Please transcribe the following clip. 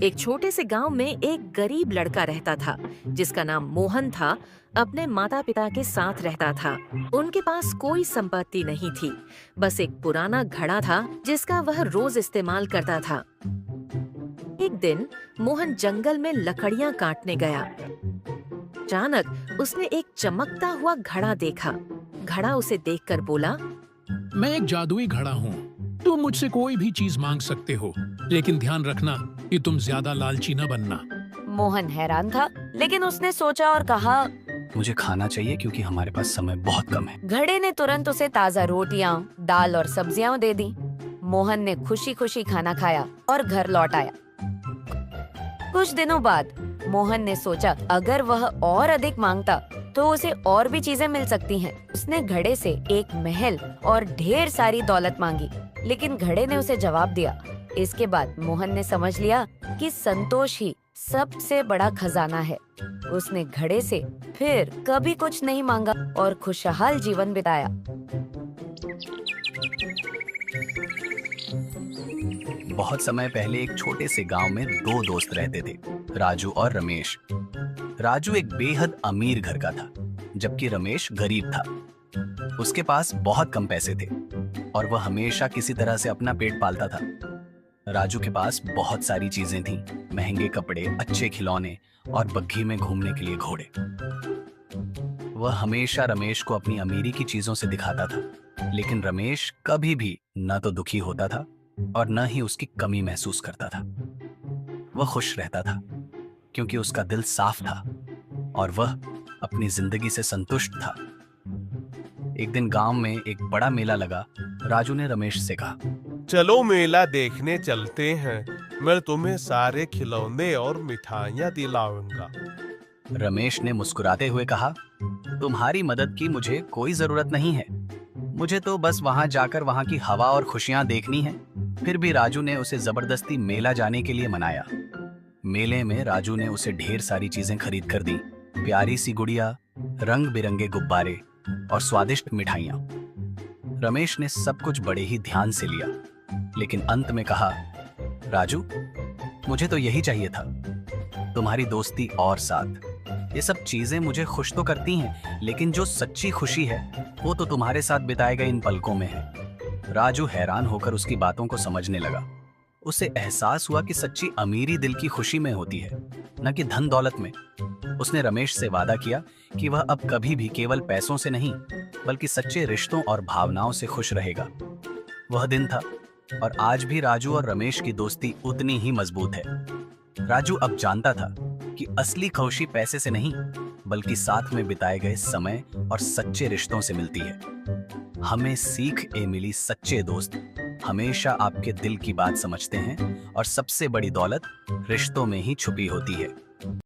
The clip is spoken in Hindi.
एक छोटे से गांव में एक गरीब लड़का रहता था जिसका नाम मोहन था। अपने माता पिता के साथ रहता था। उनके पास कोई संपत्ति नहीं थी, बस एक पुराना घड़ा था जिसका वह रोज इस्तेमाल करता था। एक दिन मोहन जंगल में लकड़ियां काटने गया। अचानक उसने एक चमकता हुआ घड़ा देखा। घड़ा उसे देखकर बोला, मैं एक जादुई घड़ा हूँ। तुम मुझसे कोई भी चीज मांग सकते हो, लेकिन ध्यान रखना कि तुम ज्यादा लालची न बनना। मोहन हैरान था, लेकिन उसने सोचा और कहा, मुझे खाना चाहिए क्योंकि हमारे पास समय बहुत कम है। घड़े ने तुरंत उसे ताजा रोटियां, दाल और सब्जियां दे दी। मोहन ने खुशी खुशी खाना खाया और घर लौट आया। कुछ दिनों बाद मोहन ने सोचा अगर वह और अधिक मांगता तो उसे और भी चीजें मिल सकती हैं। उसने घड़े से एक महल और ढेर सारी दौलत मांगी, लेकिन घड़े ने उसे जवाब दिया। इसके बाद मोहन ने समझ लिया कि संतोष ही सबसे बड़ा खजाना है। उसने घड़े से फिर कभी कुछ नहीं मांगा और खुशहाल जीवन बिताया। बहुत समय पहले एक छोटे से गांव में दो दोस्त रहते थे, राजू और रमेश। राजू एक बेहद अमीर घर का था, जबकि रमेश गरीब था। उसके पास बहुत कम पैसे थे और वह हमेशा किसी तरह से अपना पेट पालता था। राजू के पास बहुत सारी चीजें थीं, महंगे कपड़े, अच्छे खिलौने और बग्घी में घूमने के लिए घोड़े। वह हमेशा रमेश को अपनी अमीरी की चीजों से दिखाता था, लेकिन रमेश कभी भी न तो दुखी होता था और न ही उसकी कमी महसूस करता था। वह खुश रहता था क्योंकि उसका दिल साफ था और वह अपनी जिंदगी से संतुष्ट था। एक दिन गांव में एक बड़ा मेला लगा। राजू ने रमेश से कहा, चलो मेला देखने चलते हैं, मैं तुम्हें सारे खिलौने और मिठाइयाँ दिलाऊंगा। रमेश ने मुस्कुराते हुए कहा, तुम्हारी मदद की मुझे कोई जरूरत नहीं है, मुझे तो बस वहां जाकर वहां की हवा और खुशियां देखनी है। फिर भी राजू ने उसे जबरदस्ती मेला जाने के लिए मनाया। मेले में राजू ने उसे ढेर सारी चीजें खरीद कर दी, प्यारी सी गुड़िया, रंग बिरंगे गुब्बारे और स्वादिष्ट मिठाइयाँ। रमेश ने सब कुछ बड़े ही ध्यान से लिया, लेकिन अंत में कहा, राजू, मुझे तो यही चाहिए था, तुम्हारी दोस्ती और साथ। ये सब चीजें मुझे खुश तो करती हैं, लेकिन जो सच्ची खुशी है वो तो तुम्हारे साथ बिताए गए इन पलकों में है। राजू हैरान होकर उसकी बातों को समझने लगा। उसे एहसास हुआ कि सच्ची अमीरी दिल की खुशी में होती है, न कि धन दौलत में। उसने रमेश से वादा किया कि वह अब कभी भी केवल पैसों से नहीं, बल्कि सच्चे रिश्तों और भावनाओं से खुश रहेगा। वह दिन था और आज भी राजू और रमेश की दोस्ती उतनी ही मजबूत है। राजू अब जानता था कि असली खुशी पैसे से नहीं, बल्कि साथ में बिताए गए समय और सच्चे रिश्तों से मिलती है। हमें सीख मिली, सच्चे दोस्त हमेशा आपके दिल की बात समझते हैं और सबसे बड़ी दौलत रिश्तों में ही छुपी होती है।